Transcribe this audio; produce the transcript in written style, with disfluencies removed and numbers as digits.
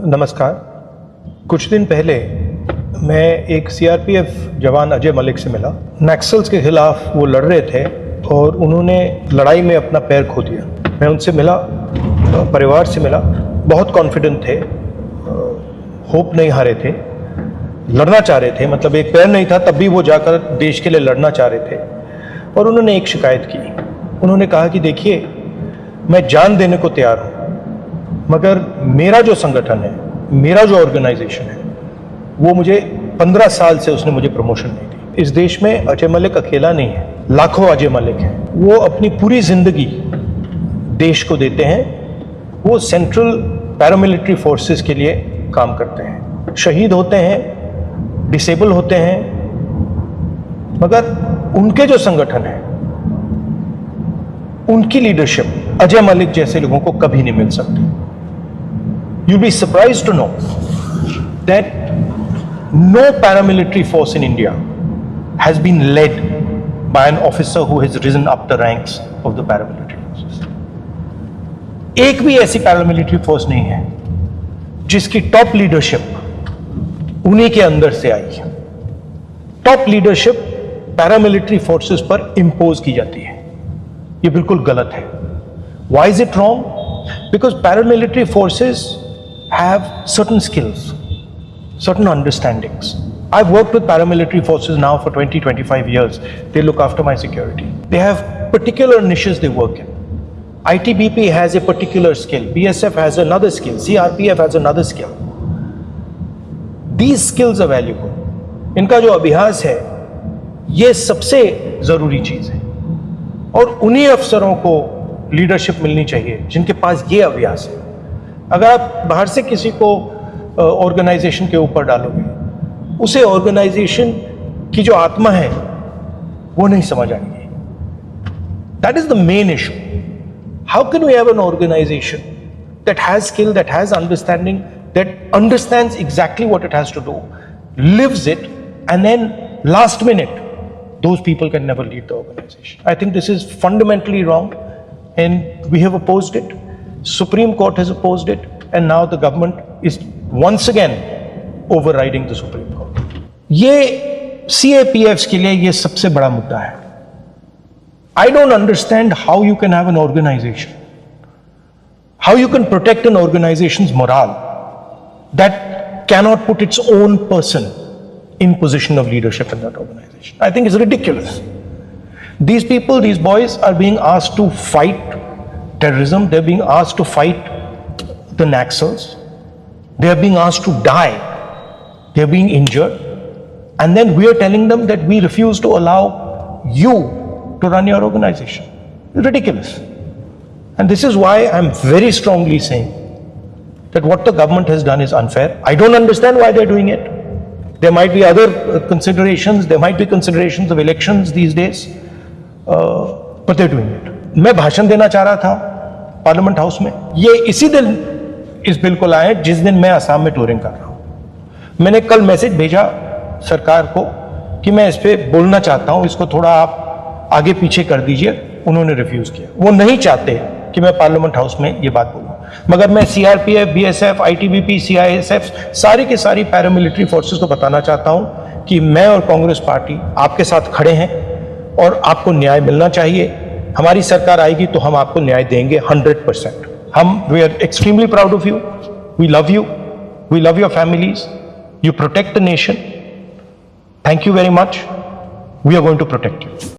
नमस्कार। कुछ दिन पहले मैं एक सीआरपीएफ जवान अजय मलिक से मिला। नक्सल्स के खिलाफ वो लड़ रहे थे और उन्होंने लड़ाई में अपना पैर खो दिया। मैं उनसे मिला, परिवार से मिला, बहुत कॉन्फिडेंट थे, होप नहीं हारे थे, लड़ना चाह रहे थे। मतलब एक पैर नहीं था तब भी वो जाकर देश के लिए लड़ना चाह रहे थे। और उन्होंने एक शिकायत की। उन्होंने कहा कि देखिए, मैं जान देने को तैयार हूँ, मगर मेरा जो संगठन है, मेरा जो ऑर्गेनाइजेशन है, वो मुझे 15 साल से उसने मुझे प्रमोशन नहीं दी। इस देश में अजय मलिक अकेला नहीं है, लाखों अजय मलिक हैं। वो अपनी पूरी जिंदगी देश को देते हैं। वो सेंट्रल पैरामिलिट्री फोर्सेस के लिए काम करते हैं, शहीद होते हैं, डिसेबल होते हैं, मगर उनके जो संगठन है, उनकी लीडरशिप अजय मलिक जैसे लोगों को कभी नहीं मिल सकती। You'll be surprised to know that no paramilitary force in India has been led by an officer who has risen up the ranks of the paramilitary forces. एक भी ऐसी paramilitary force नहीं है जिसकी टॉप लीडरशिप उन्हीं के अंदर से आई है। टॉप लीडरशिप पैरामिलिट्री फोर्सेस पर इंपोज की जाती है। ये बिल्कुल गलत है। Why is it wrong? Because paramilitary forces have certain skills, certain understandings. I've worked with paramilitary forces now for 20-25 years. They look after my security. They have particular niches they work in. ITBP has a particular skill. BSF has another skill. CRPF has another skill. These skills are valuable. इनका जो अभ्यास है, ये सबसे जरूरी चीज है। और उन्हीं अफसरों को लीडरशिप मिलनी चाहिए जिनके पास ये अभ्यास है। अगर आप बाहर से किसी को ऑर्गेनाइजेशन के ऊपर डालोगे, उसे ऑर्गेनाइजेशन की जो आत्मा है वो नहीं समझ आएगी। That is the main issue. How can we have an organisation that has skill, that has understanding, that understands exactly what it has to do, lives it, and then last minute those people can never lead the organization. I think this is fundamentally wrong, and we have opposed it. Supreme Court has opposed it, and now the government is once again overriding the Supreme Court. ये CAPFs के लिए ये सबसे बड़ा मुद्दा है। I don't understand how you can have an organization, how you can protect an organization's morale that cannot put its own person in position of leadership in that organization. I think it's ridiculous. These people, these boys are being asked to fight terrorism. They're being asked to fight the Naxals. They're being asked to die. They're being injured. And then we are telling them that we refuse to allow you to run your organization. It's ridiculous. And this is why I'm very strongly saying that what the government has done is unfair. I don't understand why they're doing it. There might be other considerations. There might be considerations of elections these days, but they're doing it. मैं भाषण देना चाह रहा था parliament house में। ये इसी दिन इस बिल को लाए जिस दिन मैं असम में टूरिंग कर रहा हूँ। मैंने कल मैसेज भेजा सरकार को कि मैं इस पे बोलना चाहता हूँ, इसको थोड़ा आप आगे पीछे कर दीजिए। उन्होंने रिफ्यूज किया। वो नहीं चाहते कि मैं पार्लियामेंट हाउस में ये बात बोलूँ। मगर मैं सीआरपीएफ, बीएसएफ, आईटीबीपी, सीआईएसएफ, सारी के सारी पैरामिलिट्री फोर्सेस को बताना चाहता हूं कि मैं और कांग्रेस पार्टी आपके साथ खड़े हैं और आपको न्याय मिलना चाहिए। हमारी सरकार आएगी तो हम आपको न्याय देंगे 100%। We are extremely proud of you, we love you, we love your families, you protect the nation. Thank you very much, we are going to protect you.